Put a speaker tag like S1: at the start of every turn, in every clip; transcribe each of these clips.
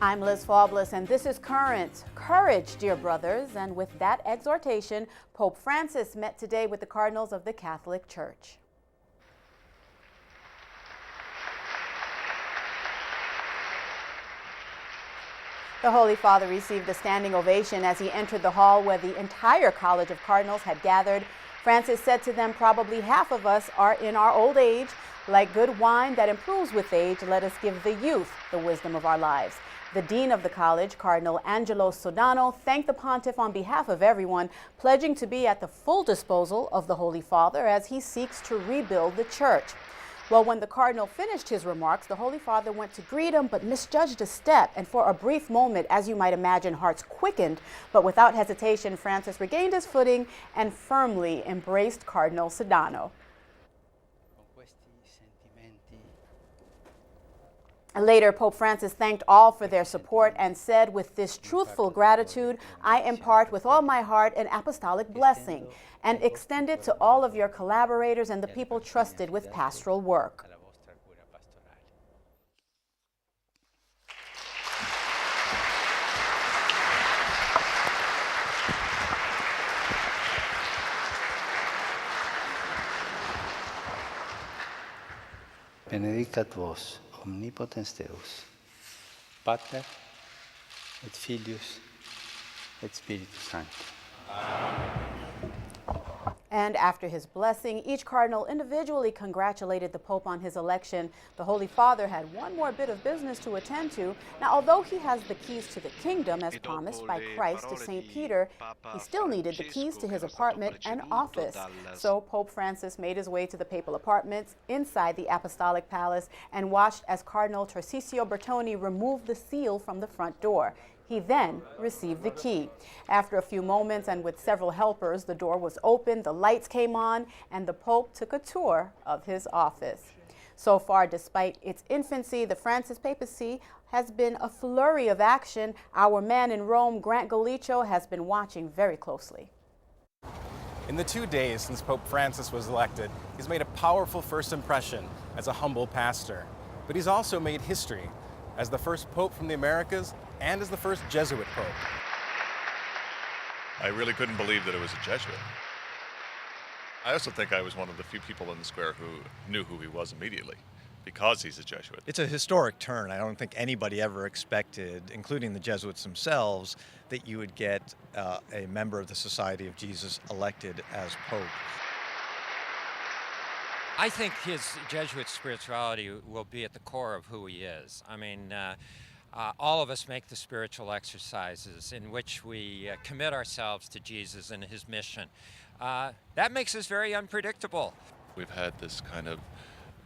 S1: I'm Liz Faublas, and this is Current. Courage, dear brothers. And with that exhortation, Pope Francis met today with the cardinals of the Catholic Church. The Holy Father received a standing ovation as he entered the hall where the entire College of Cardinals had gathered. Francis said to them, "Probably half of us are in our old age. Like good wine that improves with age, let us give the youth the wisdom of our lives." The dean of the college, Cardinal Angelo Sodano, thanked the pontiff on behalf of everyone, pledging to be at the full disposal of the Holy Father as he seeks to rebuild the church. Well, when the cardinal finished his remarks, the Holy Father went to greet him, but misjudged a step. And for a brief moment, as you might imagine, hearts quickened. But without hesitation, Francis regained his footing and firmly embraced Cardinal Sodano. Later, Pope Francis thanked all for their support and said, "With this truthful gratitude, I impart with all my heart an apostolic blessing and extend it to all of your collaborators and the people trusted with pastoral work."
S2: Benedicat vos, omnipotens Deus, Pater et Filius et Spiritus Sanctus.
S1: And after his blessing, each cardinal individually congratulated the Pope on his election. The Holy Father had one more bit of business to attend to. Now, although he has the keys to the kingdom as promised by Christ to St. Peter, he still needed the keys to his apartment and office. So Pope Francis made his way to the papal apartments inside the Apostolic Palace and watched as Cardinal Tarcisio Bertoni removed the seal from the front door. He then received the key. After a few moments and with several helpers, the door was opened, the lights came on, and the Pope took a tour of his office. So far, despite its infancy, the Francis papacy has been a flurry of action. Our man in Rome, Grant Golicho, has been watching very closely.
S3: In the 2 days since Pope Francis was elected, he's made a powerful first impression as a humble pastor. But he's also made history as the first Pope from the Americas and as the first Jesuit Pope.
S4: I really couldn't believe that it was a Jesuit. I also think I was one of the few people in the square who knew who he was immediately, because he's a Jesuit.
S5: It's a historic turn. I don't think anybody ever expected, including the Jesuits themselves, that you would get a member of the Society of Jesus elected as Pope.
S6: I think his Jesuit spirituality will be at the core of who he is. I mean, all of us make the spiritual exercises in which we commit ourselves to Jesus and his mission. That makes us very unpredictable.
S4: We've had this kind of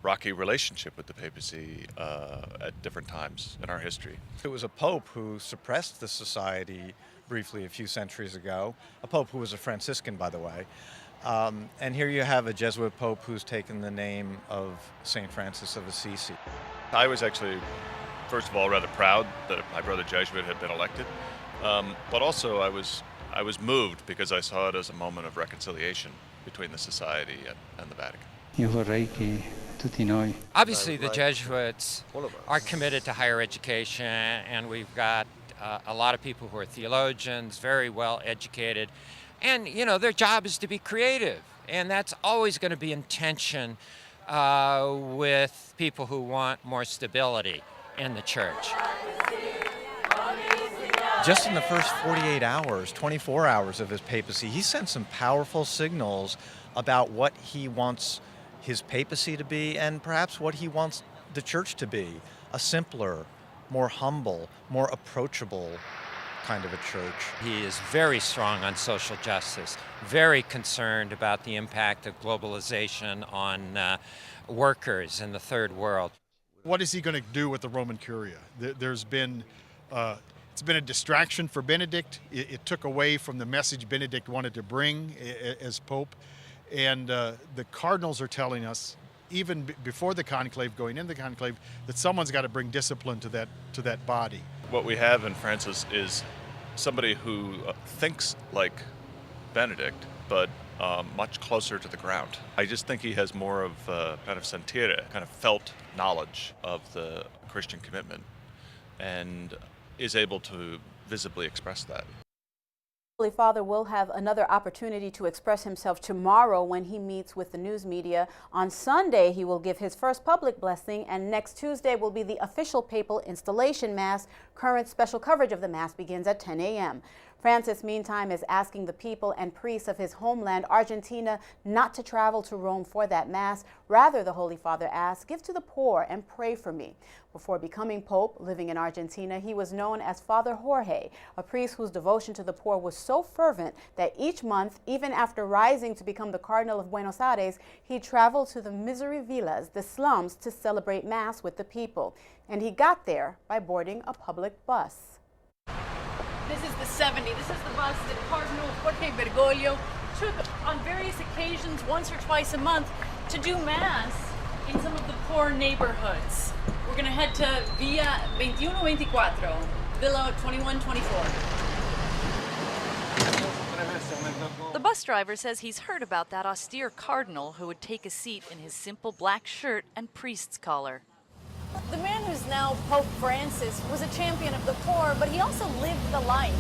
S4: rocky relationship with the papacy at different times in our history.
S5: It was a pope who suppressed the society briefly a few centuries ago, a pope who was a Franciscan, by the way. And here you have a Jesuit pope who's taken the name of St. Francis of Assisi.
S4: I was actually, first of all, rather proud that my brother Jesuit had been elected, but also I was moved because I saw it as a moment of reconciliation between the society and the Vatican.
S2: Io vorrei che tutti noi.
S6: Obviously, the Jesuits are committed to higher education, and we've got a lot of people who are theologians, very well educated. And, you know, their job is to be creative, and that's always going to be in tension with people who want more stability in the church.
S5: Just in the first 48 hours, 24 hours of his papacy, he sent some powerful signals about what he wants his papacy to be and perhaps what he wants the church to be. A simpler, more humble, more approachable kind of a church.
S6: He is very strong on social justice, very concerned about the impact of globalization on workers in the third world.
S7: What is he going to do with the Roman Curia? It's been a distraction for Benedict. It took away from the message Benedict wanted to bring as Pope. And the cardinals are telling us, even before the conclave, going into the conclave, that someone's got to bring discipline to that body.
S4: What we have in Francis is somebody who thinks like Benedict, but much closer to the ground. I just think he has more of kind of sentire, kind of felt knowledge of the Christian commitment. And is able to visibly express that.
S1: Holy Father will have another opportunity to express himself tomorrow when he meets with the news media. On Sunday, he will give his first public blessing, and next Tuesday will be the official papal installation Mass. Current special coverage of the Mass begins at 10 a.m. Francis, meantime, is asking the people and priests of his homeland, Argentina, not to travel to Rome for that Mass. Rather, the Holy Father asks, give to the poor and pray for me. Before becoming Pope, living in Argentina, he was known as Father Jorge, a priest whose devotion to the poor was so fervent that each month, even after rising to become the Cardinal of Buenos Aires, he traveled to the misery villas, the slums, to celebrate Mass with the people. And he got there by boarding a public bus.
S8: This is the 70. This is the bus that Cardinal Jorge Bergoglio took on various occasions, once or twice a month, to do Mass in some of the poor neighborhoods. We're going to head to Villa 2124, Villa 2124. The bus driver says he's heard about that austere cardinal who would take a seat in his simple black shirt and priest's collar. The man who's now Pope Francis was a champion of the poor, but he also lived the life.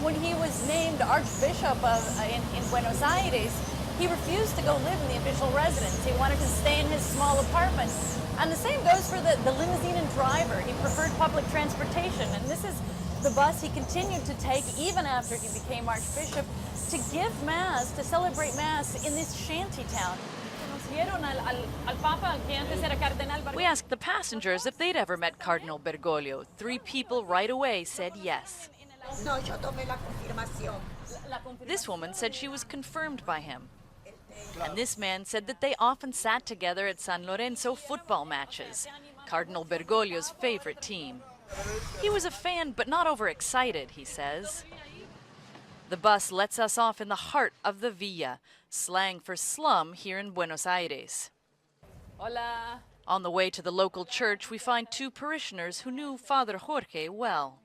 S8: When he was named Archbishop in Buenos Aires, he refused to go live in the official residence. He wanted to stay in his small apartment. And the same goes for the limousine and driver. He preferred public transportation. And this is the bus he continued to take even after he became Archbishop to give Mass, to celebrate Mass in this shanty town. We asked the passengers if they'd ever met Cardinal Bergoglio. 3 people right away said yes. This woman said she was confirmed by him. And this man said that they often sat together at San Lorenzo football matches, Cardinal Bergoglio's favorite team. He was a fan, but not overexcited, he says. The bus lets us off in the heart of the villa, slang for slum here in Buenos Aires. Hola. On the way to the local church, we find 2 parishioners who knew Father Jorge well.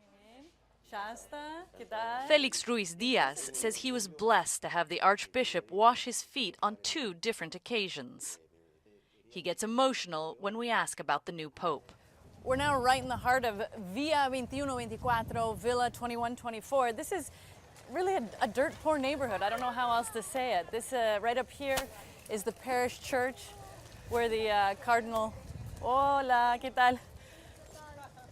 S8: Felix Ruiz Diaz says he was blessed to have the Archbishop wash his feet on 2 different occasions. He gets emotional when we ask about the new Pope. We're now right in the heart of Villa 2124, Villa 2124. This is really a dirt poor neighborhood. I don't know how else to say it. This right up here is the parish church where the Cardinal, hola, ¿qué tal?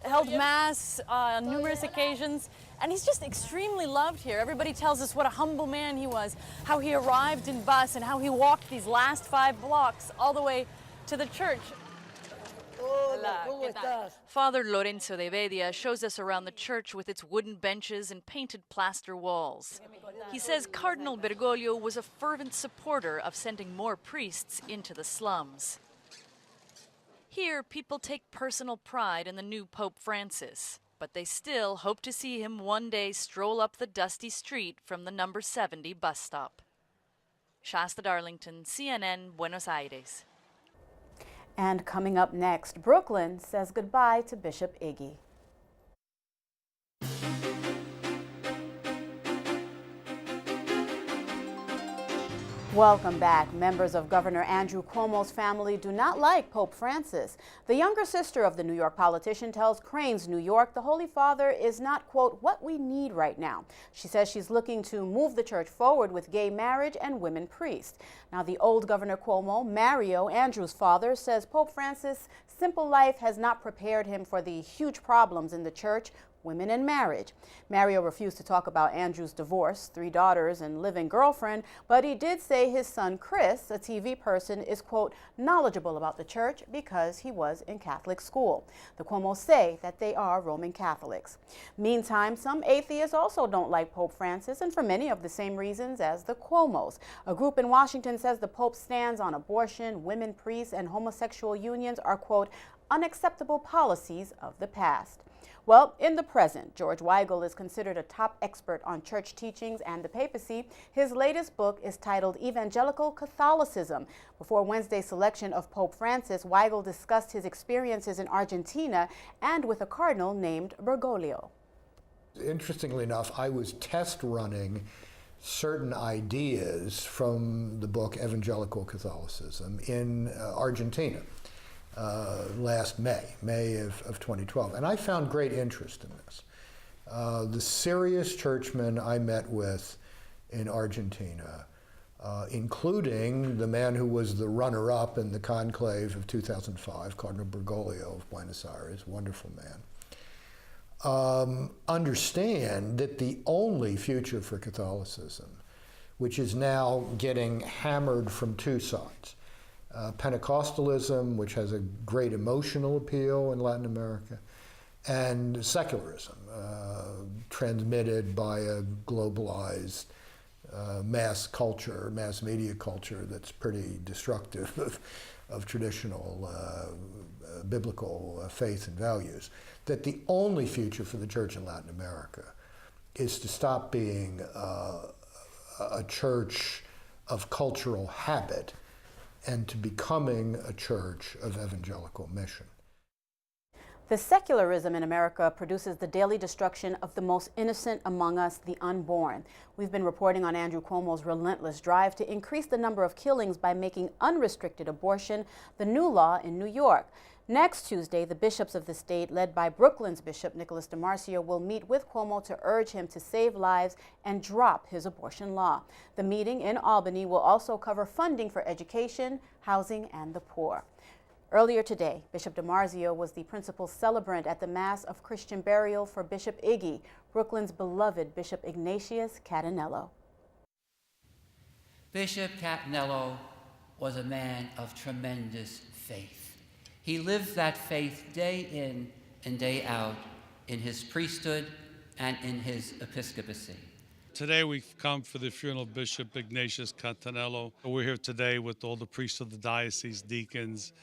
S8: Held Mass on numerous occasions, and he's just extremely loved here. Everybody tells us what a humble man he was, how he arrived in bus, and how he walked these last 5 blocks all the way to the church. Hola, ¿qué tal? Father Lorenzo de Bedia shows us around the church with its wooden benches and painted plaster walls. He says Cardinal Bergoglio was a fervent supporter of sending more priests into the slums. Here, people take personal pride in the new Pope Francis, but they still hope to see him one day stroll up the dusty street from the number 70 bus stop. Shasta Darlington, CNN, Buenos Aires.
S1: And coming up next, Brooklyn says goodbye to Bishop Iggy. Welcome back. Members of Governor Andrew Cuomo's family do not like Pope Francis. The younger sister of the New York politician tells Crain's New York the Holy Father is not, quote, what we need right now. She says she's looking to move the church forward with gay marriage and women priests. Now, the old Governor Cuomo, Mario, Andrew's father, says Pope Francis' simple life has not prepared him for the huge problems in the church, women and marriage. Mario refused to talk about Andrew's divorce, 3 daughters, and living girlfriend, but he did say his son Chris, a TV person, is, quote, knowledgeable about the church because he was in Catholic school. The Cuomos say that they are Roman Catholics. Meantime, some atheists also don't like Pope Francis, and for many of the same reasons as the Cuomos. A group in Washington says the Pope's stands on abortion, women priests, and homosexual unions are, quote, unacceptable policies of the past. Well, in the present, George Weigel is considered a top expert on church teachings and the papacy. His latest book is titled Evangelical Catholicism. Before Wednesday's selection of Pope Francis, Weigel discussed his experiences in Argentina and with a cardinal named Bergoglio.
S9: Interestingly enough, I was test running certain ideas from the book Evangelical Catholicism in Argentina. Last May of 2012. And I found great interest in this. The serious churchmen I met with in Argentina, including the man who was the runner-up in the conclave of 2005, Cardinal Bergoglio of Buenos Aires, wonderful man, understand that the only future for Catholicism, which is now getting hammered from two sides, Pentecostalism, which has a great emotional appeal in Latin America, and secularism, transmitted by a globalized mass culture, mass media culture that's pretty destructive of traditional biblical faith and values, that the only future for the church in Latin America is to stop being a church of cultural habit and to becoming a church of evangelical mission.
S1: The secularism in America produces the daily destruction of the most innocent among us, the unborn. We've been reporting on Andrew Cuomo's relentless drive to increase the number of killings by making unrestricted abortion the new law in New York. Next Tuesday, the bishops of the state, led by Brooklyn's Bishop Nicholas DiMarcio, will meet with Cuomo to urge him to save lives and drop his abortion law. The meeting in Albany will also cover funding for education, housing, and the poor. Earlier today, Bishop DiMarzio was the principal celebrant at the Mass of Christian Burial for Bishop Iggy, Brooklyn's beloved Bishop Ignatius Catanello.
S10: Bishop Catanello was a man of tremendous faith. He lived that faith day in and day out in his priesthood and in his episcopacy.
S11: Today we've come for the funeral of Bishop Ignatius Catanello. We're here today with all the priests of the diocese, deacons,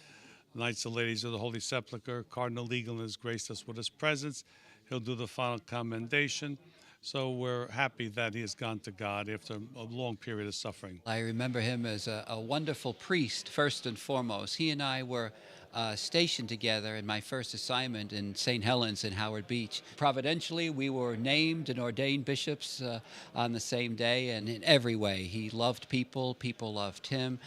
S11: Knights and Ladies of the Holy Sepulchre. Cardinal Legal has graced us with his presence. He'll do the final commendation. So we're happy that he has gone to God after a long period of suffering.
S12: I remember him as a wonderful priest, first and foremost. He and I were stationed together in my first assignment in St. Helens in Howard Beach. Providentially, we were named and ordained bishops on the same day, and in every way, he loved people, people loved him.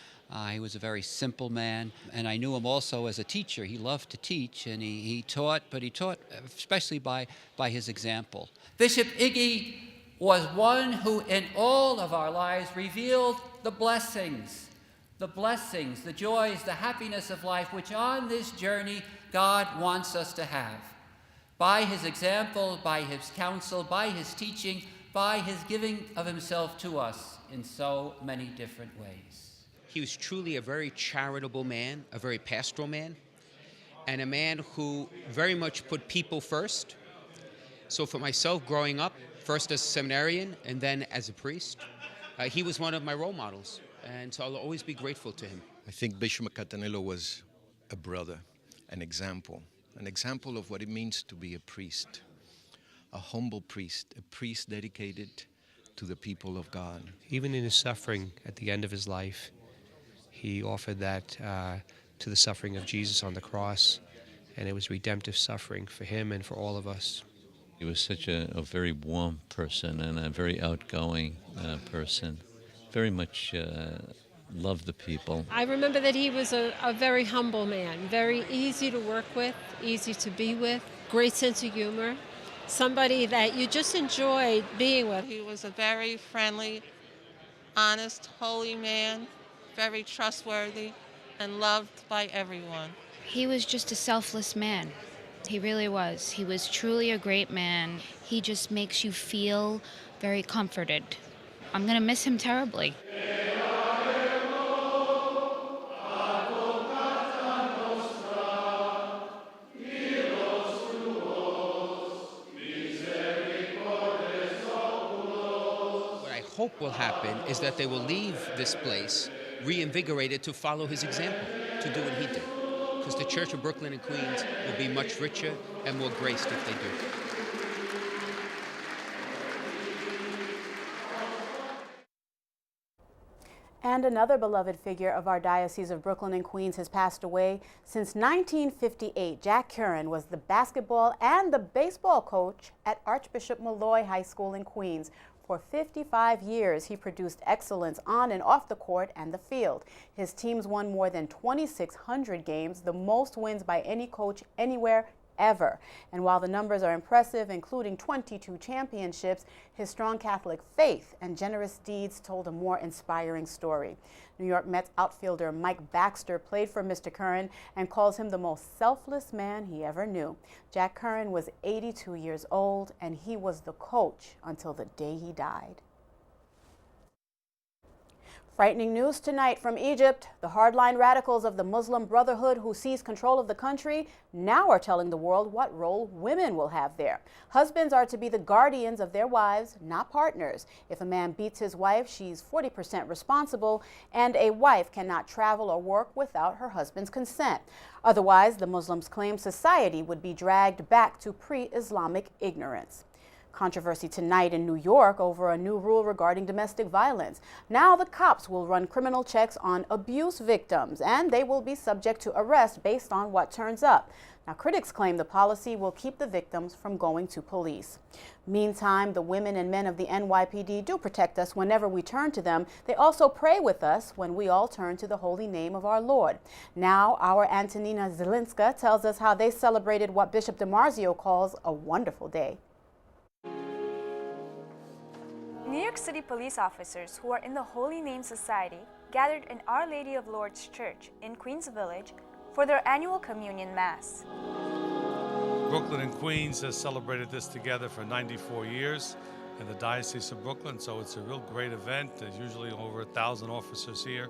S12: He was a very simple man, and I knew him also as a teacher. He loved to teach, and he taught, but he taught especially by his example.
S10: Bishop Iggy was one who in all of our lives revealed the blessings, the joys, the happiness of life, which on this journey God wants us to have. By his example, by his counsel, by his teaching, by his giving of himself to us in so many different ways.
S13: He was truly a very charitable man, a very pastoral man, and a man who very much put people first. So for myself, growing up, first as a seminarian and then as a priest, he was one of my role models, and so I'll always be grateful to him.
S14: I think Bishop Catanello was a brother, an example of what it means to be a priest, a humble priest, a priest dedicated to the people of God.
S15: Even in his suffering at the end of his life, he offered that to the suffering of Jesus on the cross, and it was redemptive suffering for him and for all of us.
S16: He was such a very warm person and a very outgoing person. Very much loved the people.
S17: I remember that he was a very humble man, very easy to work with, easy to be with, great sense of humor, somebody that you just enjoyed being with.
S18: He was a very friendly, honest, holy man, very trustworthy, and loved by everyone.
S19: He was just a selfless man. He really was. He was truly a great man. He just makes you feel very comforted. I'm going to miss him terribly.
S13: What I hope will happen is that they will leave this place reinvigorated to follow his example, to do what he did. Because the Church of Brooklyn and Queens will be much richer and more graced if they do.
S1: And another beloved figure of our Diocese of Brooklyn and Queens has passed away. Since 1958, Jack Curran was the basketball and the baseball coach at Archbishop Molloy High School in Queens. For 55 years, he produced excellence on and off the court and the field. His teams won more than 2,600 games, the most wins by any coach anywhere ever. And while the numbers are impressive, including 22 championships, his strong Catholic faith and generous deeds told a more inspiring story. New York Mets outfielder Mike Baxter played for Mr. Curran and calls him the most selfless man he ever knew. Jack Curran was 82 years old, and he was the coach until the day he died. Frightening news tonight from Egypt. The hardline radicals of the Muslim Brotherhood who seized control of the country now are telling the world what role women will have there. Husbands are to be the guardians of their wives, not partners. If a man beats his wife, she's 40% responsible, and a wife cannot travel or work without her husband's consent. Otherwise, the Muslims claim society would be dragged back to pre-Islamic ignorance. Controversy tonight in New York over a new rule regarding domestic violence. Now the cops will run criminal checks on abuse victims, and they will be subject to arrest based on what turns up. Now, critics claim the policy will keep the victims from going to police. Meantime, the women and men of the NYPD do protect us whenever we turn to them. They also pray with us when we all turn to the holy name of our Lord. Now, our Antonina Zelinska tells us how they celebrated what Bishop DiMarzio calls a wonderful day.
S20: New York City police officers who are in the Holy Name Society gathered in Our Lady of Lourdes Church in Queens Village for their annual communion mass.
S11: Brooklyn and Queens has celebrated this together for 94 years in the Diocese of Brooklyn, so it's a real great event. There's usually over 1,000 officers here,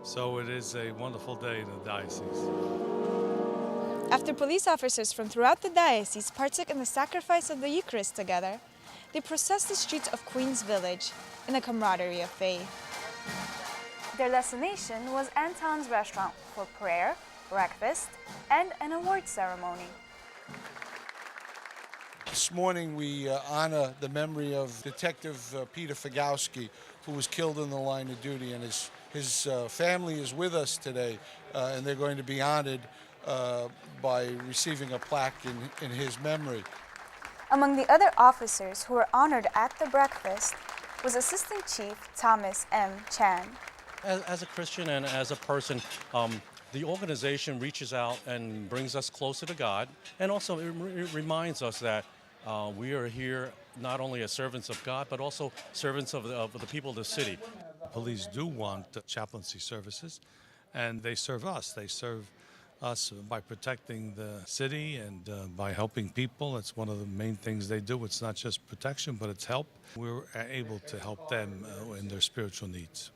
S11: so it is a wonderful day in the diocese.
S20: After police officers from throughout the diocese partook in the sacrifice of the Eucharist together, they processed the streets of Queens Village in a camaraderie of faith. Their destination was Anton's restaurant for prayer, breakfast, and an award ceremony.
S21: This morning we honor the memory of Detective Peter Fagowski, who was killed in the line of duty, and his family is with us today, and they're going to be honored by receiving a plaque in his memory.
S20: Among the other officers who were honored at the breakfast was Assistant Chief Thomas M. Chan.
S22: As a Christian and as a person, the organization reaches out and brings us closer to God, and also it reminds us that we are here not only as servants of God, but also servants of the people of the city.
S11: Police do want chaplaincy services, and they serve us. They serve us by protecting the city and by helping people. It's one of the main things they do. It's not just protection, but it's help. We're able to help them in their spiritual needs.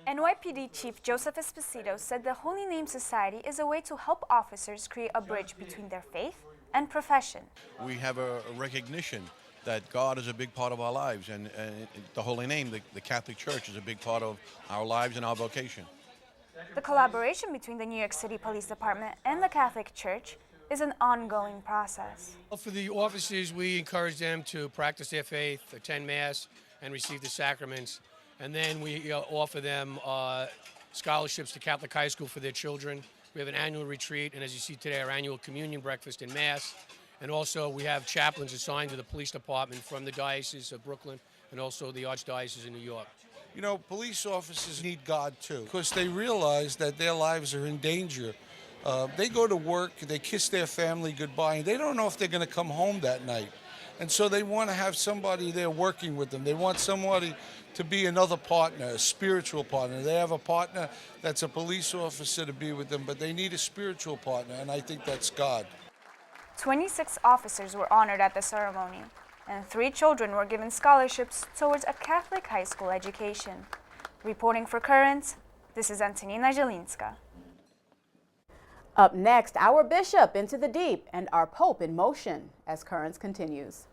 S20: NYPD Chief Joseph Esposito said the Holy Name Society is a way to help officers create a bridge between their faith and profession.
S23: We have a recognition that God is a big part of our lives, and the Holy Name, the Catholic Church, is a big part of our lives and our vocation.
S20: The collaboration between the New York City Police Department and the Catholic Church is an ongoing process.
S24: For the officers, we encourage them to practice their faith, attend Mass, and receive the sacraments. And then we offer them scholarships to Catholic High School for their children. We have an annual retreat, and as you see today, our annual communion breakfast and Mass. And also we have chaplains assigned to the police department from the Diocese of Brooklyn and also the Archdiocese of New York.
S21: You know, police officers need God too, because they realize that their lives are in danger. They go to work, they kiss their family goodbye, and they don't know if they're going to come home that night. And so they want to have somebody there working with them. They want somebody to be another partner, a spiritual partner. They have a partner that's a police officer to be with them, but they need a spiritual partner, and I think that's God.
S20: 26 officers were honored at the ceremony, and 3 children were given scholarships towards a Catholic high school education. Reporting for Current, this is Antonina Zelinska.
S1: Up next, our bishop into the deep and our pope in motion as Currents continues.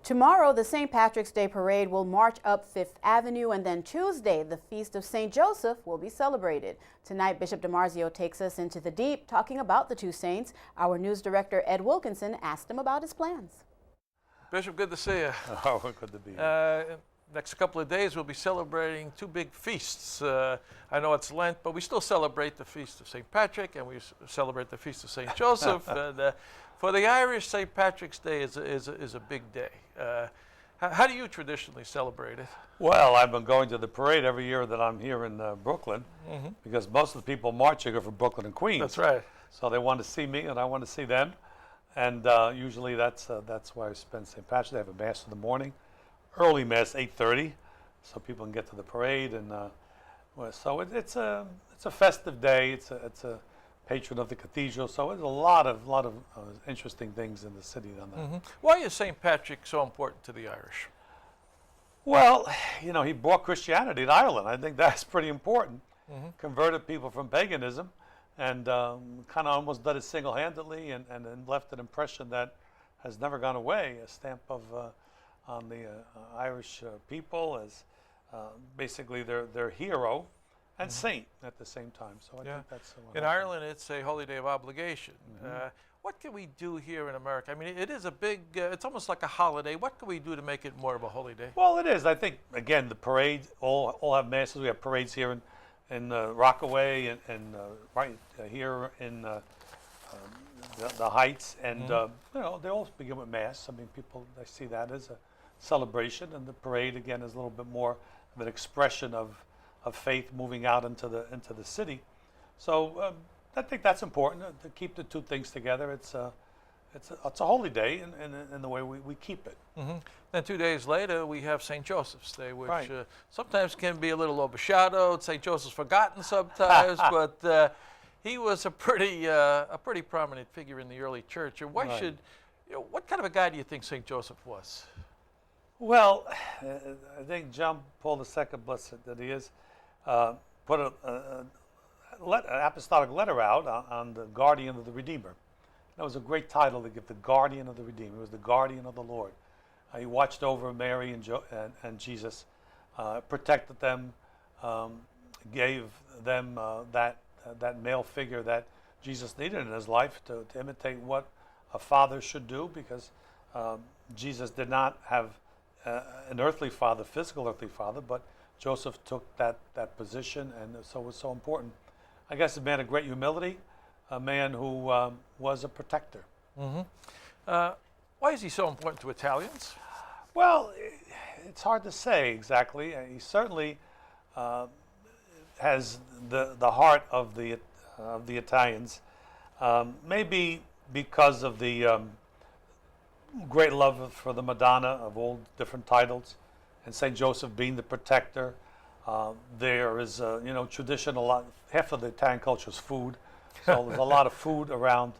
S1: Tomorrow, the St. Patrick's Day Parade will march up Fifth Avenue, and then Tuesday, the Feast of St. Joseph will be celebrated. Tonight, Bishop DiMarzio takes us into the deep, talking about the two saints. Our news director, Ed Wilkinson, asked him about his plans.
S25: Bishop, good to see you.
S26: Oh, good to be here.
S25: Next couple of days, we'll be celebrating 2 big feasts. I know it's Lent, but we still celebrate the Feast of St. Patrick, and we celebrate the Feast of St. Joseph. And for the Irish, St. Patrick's Day is a big day. How do you traditionally celebrate it?
S26: Well, I've been going to the parade every year that I'm here in Brooklyn, because most of the people marching are from Brooklyn and Queens.
S25: That's right.
S11: So they want to see me, and I want to see them. And usually that's where I spend St. Patrick's Day. They have a mass in the morning, early mass, 8:30, so people can get to the parade. And so it's a festive day. It's a patron of the cathedral. So there's a lot of interesting things in the city on that.
S25: Why is St. Patrick so important to the Irish?
S11: Well, he brought Christianity to Ireland. I think that's pretty important. Converted people from paganism, and kind of almost did it single-handedly, and left an impression that has never gone away, a stamp of on the Irish people as basically their hero and saint at the same time. So I think that's what
S25: in
S11: happened.
S25: Ireland, it's a holy day of obligation. What can we do here in America? I mean, it is a big, it's almost like a holiday. What can we do to make it more of a holy day?
S11: Well, it is. I think, again, the parade, all have masses. We have parades here in Rockaway and right here in the Heights. And, they all begin with mass. I mean, they see that as a celebration. And the parade, again, is a little bit more of an expression of faith moving out into the city. So I think that's important to keep the two things together. It's a holy day in the way we keep it.
S25: Then 2 days later, we have St. Joseph's Day, which sometimes can be a little overshadowed. St. Joseph's forgotten sometimes, but he was a pretty prominent figure in the early church. And why should, what kind of a guy do you think St. Joseph was?
S11: Well, I think John Paul II, blessed that he is, put an apostolic letter out on the guardian of the Redeemer. That was a great title to give, the guardian of the Redeemer. He was the guardian of the Lord. He watched over Mary and Jesus, protected them, gave them that male figure that Jesus needed in his life to imitate what a father should do, because Jesus did not have an earthly father, physical earthly father, but Joseph took that position, and so it was so important. I guess a man of great humility, a man who was a protector.
S25: Why is he so important to Italians?
S11: Well, it's hard to say exactly. He certainly has the heart of the Italians, maybe because of the great love for the Madonna of all different titles, and St. Joseph being the protector. There is, tradition, half of the Italian culture is food. So there's a lot of food around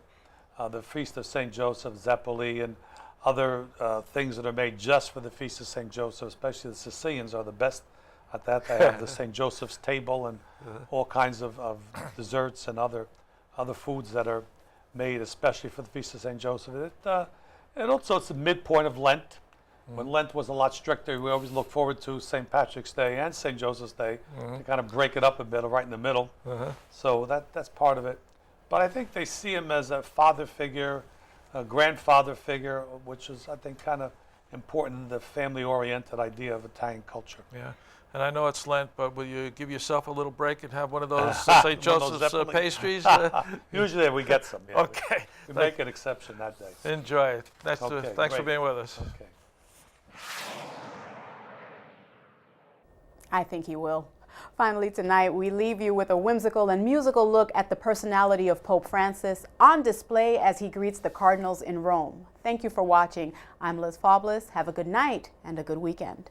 S11: the Feast of St. Joseph, Zeppoli, and other things that are made just for the Feast of St. Joseph, especially the Sicilians are the best at that. They have the St. Joseph's table and all kinds of desserts and other foods that are made especially for the Feast of St. Joseph. And also it's the midpoint of Lent. When Lent was a lot stricter, we always look forward to St. Patrick's Day and St. Joseph's Day to kind of break it up a bit, right in the middle. So that's part of it. But I think they see him as a father figure, a grandfather figure, which is, I think, kind of important in the family-oriented idea of Italian culture.
S25: Yeah. And I know it's Lent, but will you give yourself a little break and have one of those St. Joseph's pastries?
S11: Usually we get some. Yeah.
S25: Okay.
S11: We make an exception that day.
S25: Enjoy it. Thanks for being with us.
S11: Okay.
S1: I think he will. Finally tonight, we leave you with a whimsical and musical look at the personality of Pope Francis on display as he greets the Cardinals in Rome. Thank you for watching. I'm Liz Faublas. Have a good night and a good weekend.